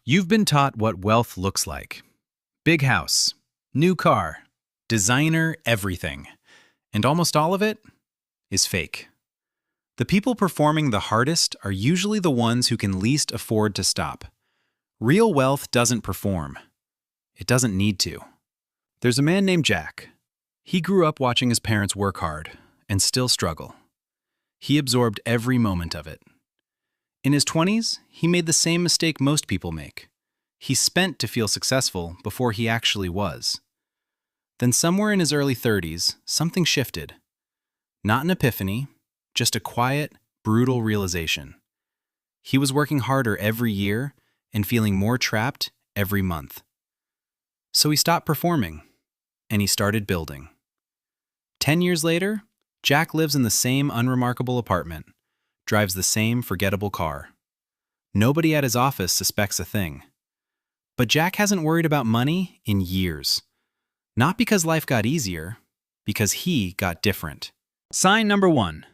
You've been taught what wealth looks like. Big house, new car, designer everything. And almost all of it is fake. The people performing the hardest are usually the ones who can least afford to stop. Real wealth doesn't perform. It doesn't need to. There's a man named Jack. He grew up watching his parents work hard and still struggle. He absorbed every moment of it. In his 20s, he made the same mistake most people make. He spent to feel successful before he actually was. Then somewhere in his early 30s, something shifted. Not an epiphany, just a quiet, brutal realization. He was working harder every year and feeling more trapped every month. So he stopped performing, and he started building. 10 years later, Jack lives in the same unremarkable apartment, drives the same forgettable car. Nobody at his office suspects a thing. But Jack hasn't worried about money in years. Not because life got easier, because he got different. Sign number 1.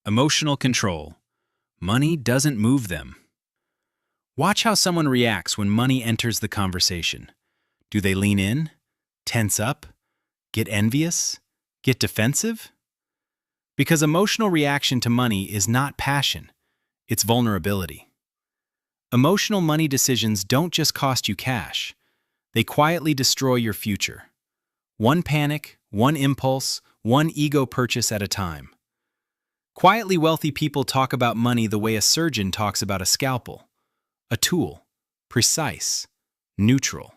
Emotional control. Money doesn't move them. Watch how someone reacts when money enters the conversation. Do they lean in? Tense up? Get envious? Get defensive? Because emotional reaction to money is not passion, it's vulnerability. Emotional money decisions don't just cost you cash, they quietly destroy your future. One panic, one impulse, one ego purchase at a time. Quietly wealthy people talk about money the way a surgeon talks about a scalpel. A tool, precise, neutral.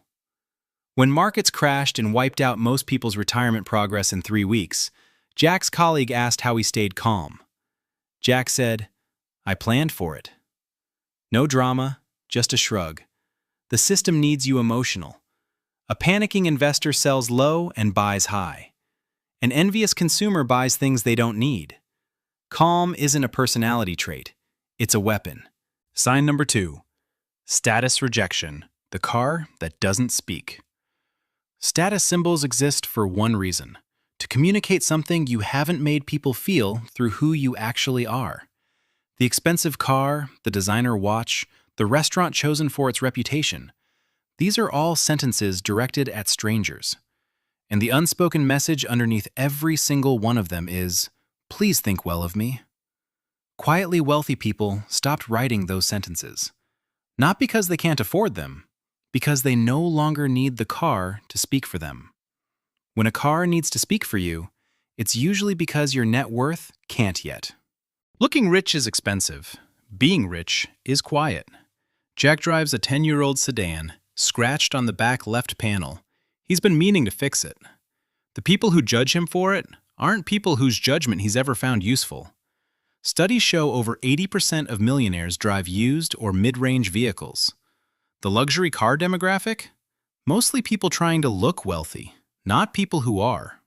When markets crashed and wiped out most people's retirement progress in 3 weeks, Jack's colleague asked how he stayed calm. Jack said, "I planned for it." No drama, just a shrug. The system needs you emotional. A panicking investor sells low and buys high. An envious consumer buys things they don't need. Calm isn't a personality trait. It's a weapon. Sign number 2. Status rejection, the car that doesn't speak. Status symbols exist for one reason: to communicate something you haven't made people feel through who you actually are. The expensive car, the designer watch, the restaurant chosen for its reputation. These are all sentences directed at strangers. And the unspoken message underneath every single one of them is, "Please think well of me." Quietly wealthy people stopped writing those sentences. Not because they can't afford them, because they no longer need the car to speak for them. When a car needs to speak for you, it's usually because your net worth can't yet. Looking rich is expensive. Being rich is quiet. Jack drives a 10-year-old sedan, scratched on the back left panel. He's been meaning to fix it. The people who judge him for it aren't people whose judgment he's ever found useful. Studies show over 80% of millionaires drive used or mid-range vehicles. The luxury car demographic? Mostly people trying to look wealthy, not people who are.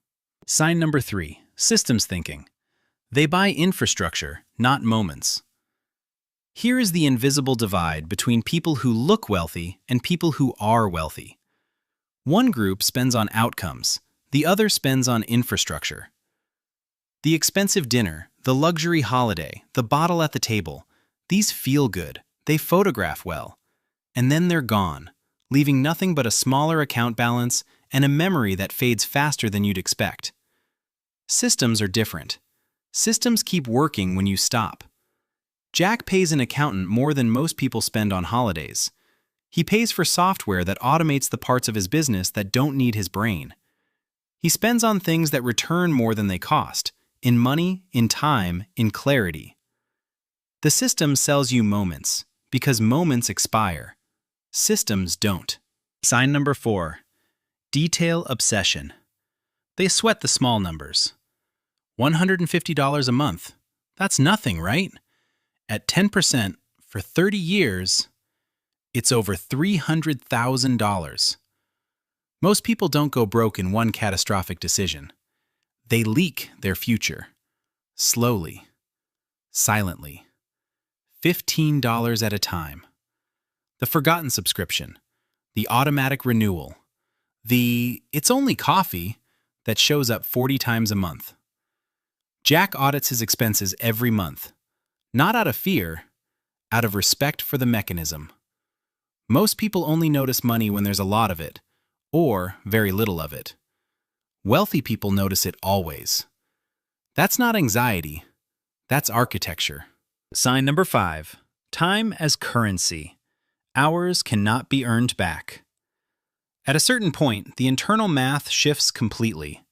Sign number 3, systems thinking. They buy infrastructure, not moments. Here is the invisible divide between people who look wealthy and people who are wealthy. One group spends on outcomes, the other spends on infrastructure. The expensive dinner, the luxury holiday, the bottle at the table, these feel good, they photograph well. And then they're gone, leaving nothing but a smaller account balance and a memory that fades faster than you'd expect. Systems are different. Systems keep working when you stop. Jack pays an accountant more than most people spend on holidays. He pays for software that automates the parts of his business that don't need his brain. He spends on things that return more than they cost, in money, in time, in clarity. The system sells you moments, because moments expire. Systems don't. Sign number 4. Detail obsession. They sweat the small numbers. $150 a month. That's nothing, right? At 10% for 30 years, it's over $300,000. Most people don't go broke in one catastrophic decision. They leak their future. Slowly. Silently. $15 at a time. The forgotten subscription. The automatic renewal. The "it's only coffee" that shows up 40 times a month. Jack audits his expenses every month. Not out of fear, out of respect for the mechanism. Most people only notice money when there's a lot of it, or very little of it. Wealthy people notice it always. That's not anxiety, that's architecture. Sign number 5. Time as currency. Hours cannot be earned back. At a certain point, the internal math shifts completely.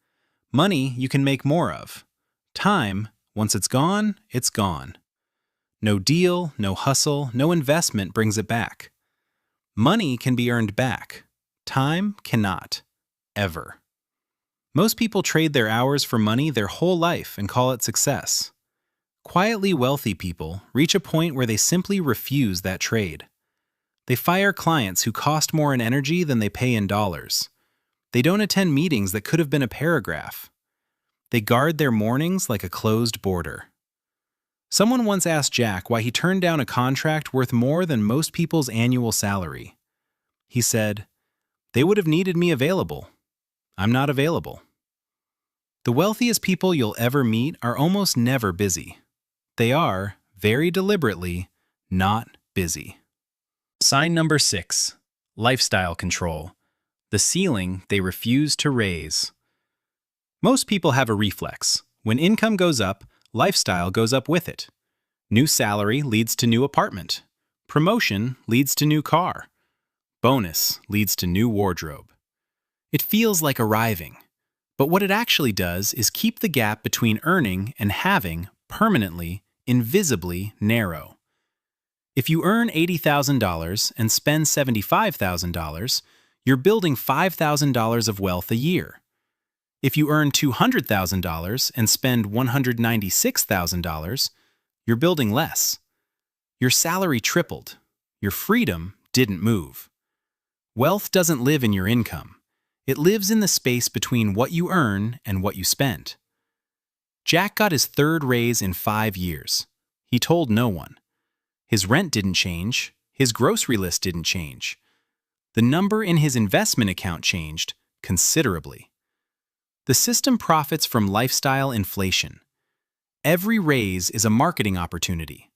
Money you can make more of. Time, once it's gone, it's gone. No deal, no hustle, no investment brings it back. Money can be earned back. Time cannot. Ever. Most people trade their hours for money their whole life and call it success. Quietly wealthy people reach a point where they simply refuse that trade. They fire clients who cost more in energy than they pay in dollars. They don't attend meetings that could have been a paragraph. They guard their mornings like a closed border. Someone once asked Jack why he turned down a contract worth more than most people's annual salary. He said, "They would have needed me available. I'm not available." The wealthiest people you'll ever meet are almost never busy. They are, very deliberately, not busy. Sign number 6. Lifestyle control. The ceiling they refuse to raise. Most people have a reflex. When income goes up, lifestyle goes up with it. New salary leads to new apartment. Promotion leads to new car. Bonus leads to new wardrobe. It feels like arriving. But what it actually does is keep the gap between earning and having permanently, invisibly narrow. If you earn $80,000 and spend $75,000, you're building $5,000 of wealth a year. If you earn $200,000 and spend $196,000, you're building less. Your salary tripled. Your freedom didn't move. Wealth doesn't live in your income. It lives in the space between what you earn and what you spent. Jack got his third raise in 5 years. He told no one. His rent didn't change. His grocery list didn't change. The number in his investment account changed considerably. The system profits from lifestyle inflation. Every raise is a marketing opportunity.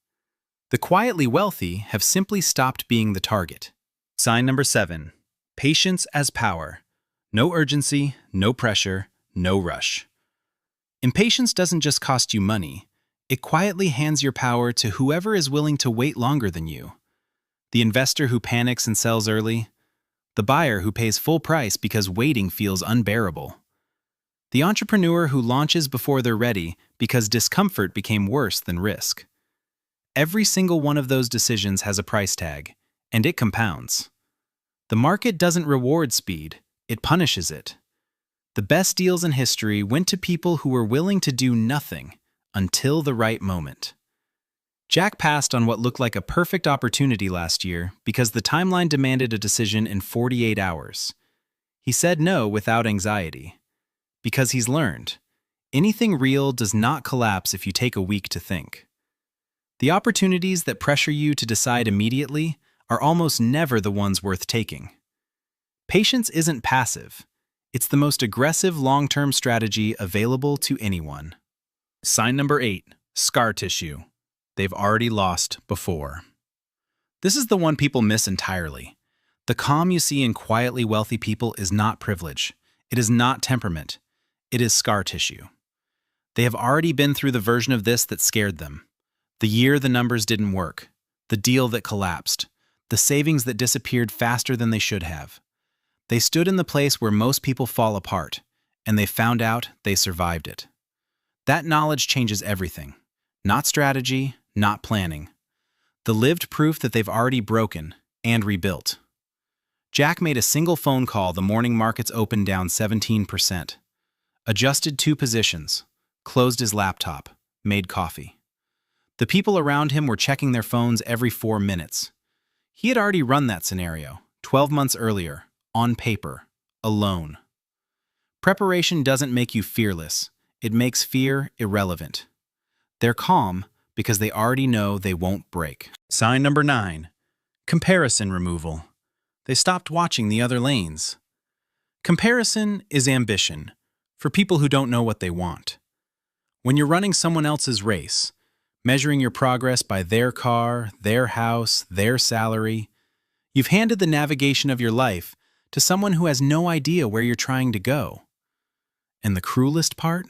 The quietly wealthy have simply stopped being the target. Sign number 7. Patience as power. No urgency, no pressure, no rush. Impatience doesn't just cost you money. It quietly hands your power to whoever is willing to wait longer than you. The investor who panics and sells early. The buyer who pays full price because waiting feels unbearable. The entrepreneur who launches before they're ready because discomfort became worse than risk. Every single one of those decisions has a price tag, and it compounds. The market doesn't reward speed, it punishes it. The best deals in history went to people who were willing to do nothing until the right moment. Jack passed on what looked like a perfect opportunity last year because the timeline demanded a decision in 48 hours. He said no without anxiety. Because he's learned, anything real does not collapse if you take a week to think. The opportunities that pressure you to decide immediately are almost never the ones worth taking. Patience isn't passive. It's the most aggressive long-term strategy available to anyone. Sign number 8. Scar tissue. They've already lost before. This is the one people miss entirely. The calm you see in quietly wealthy people is not privilege. It is not temperament. It is scar tissue. They have already been through the version of this that scared them. The year the numbers didn't work. The deal that collapsed. The savings that disappeared faster than they should have. They stood in the place where most people fall apart, and they found out they survived it. That knowledge changes everything. Not strategy, not planning. The lived proof that they've already broken and rebuilt. Jack made a single phone call the morning markets opened down 17%. Adjusted 2 positions, closed his laptop, made coffee. The people around him were checking their phones every 4 minutes. He had already run that scenario, 12 months earlier, on paper, alone. Preparation doesn't make you fearless. It makes fear irrelevant. They're calm because they already know they won't break. Sign number 9. Comparison removal. They stopped watching the other lanes. Comparison is ambition for people who don't know what they want. When you're running someone else's race, measuring your progress by their car, their house, their salary, You've handed the navigation of your life to someone who has no idea where you're trying to go. And the cruelest part?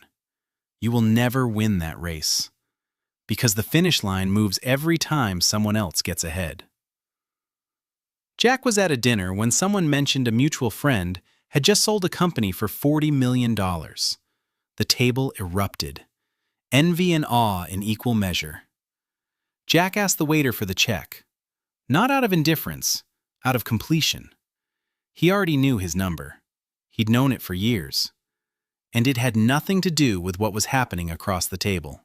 You will never win that race, because the finish line moves every time someone else gets ahead. Jack was at a dinner when someone mentioned a mutual friend had just sold a company for $40 million. The table erupted. Envy and awe in equal measure. Jack asked the waiter for the check. Not out of indifference, out of completion. He already knew his number. He'd known it for years. And it had nothing to do with what was happening across the table.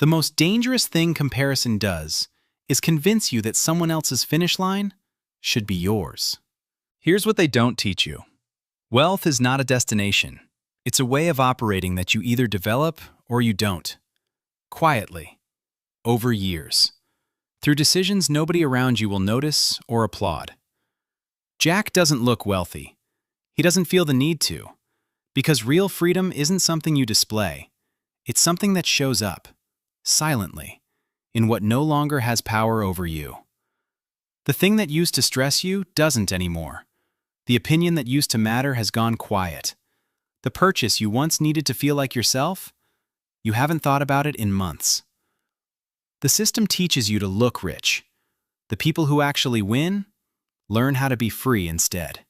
The most dangerous thing comparison does is convince you that someone else's finish line should be yours. Here's what they don't teach you. Wealth is not a destination. It's a way of operating that you either develop or you don't. Quietly. Over years. Through decisions nobody around you will notice or applaud. Jack doesn't look wealthy. He doesn't feel the need to. Because real freedom isn't something you display. It's something that shows up, silently, in what no longer has power over you. The thing that used to stress you doesn't anymore. The opinion that used to matter has gone quiet. The purchase you once needed to feel like yourself, you haven't thought about it in months. The system teaches you to look rich. The people who actually win learn how to be free instead.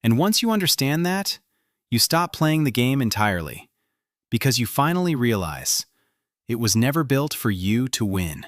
And once you understand that, you stop playing the game entirely, because you finally realize it was never built for you to win.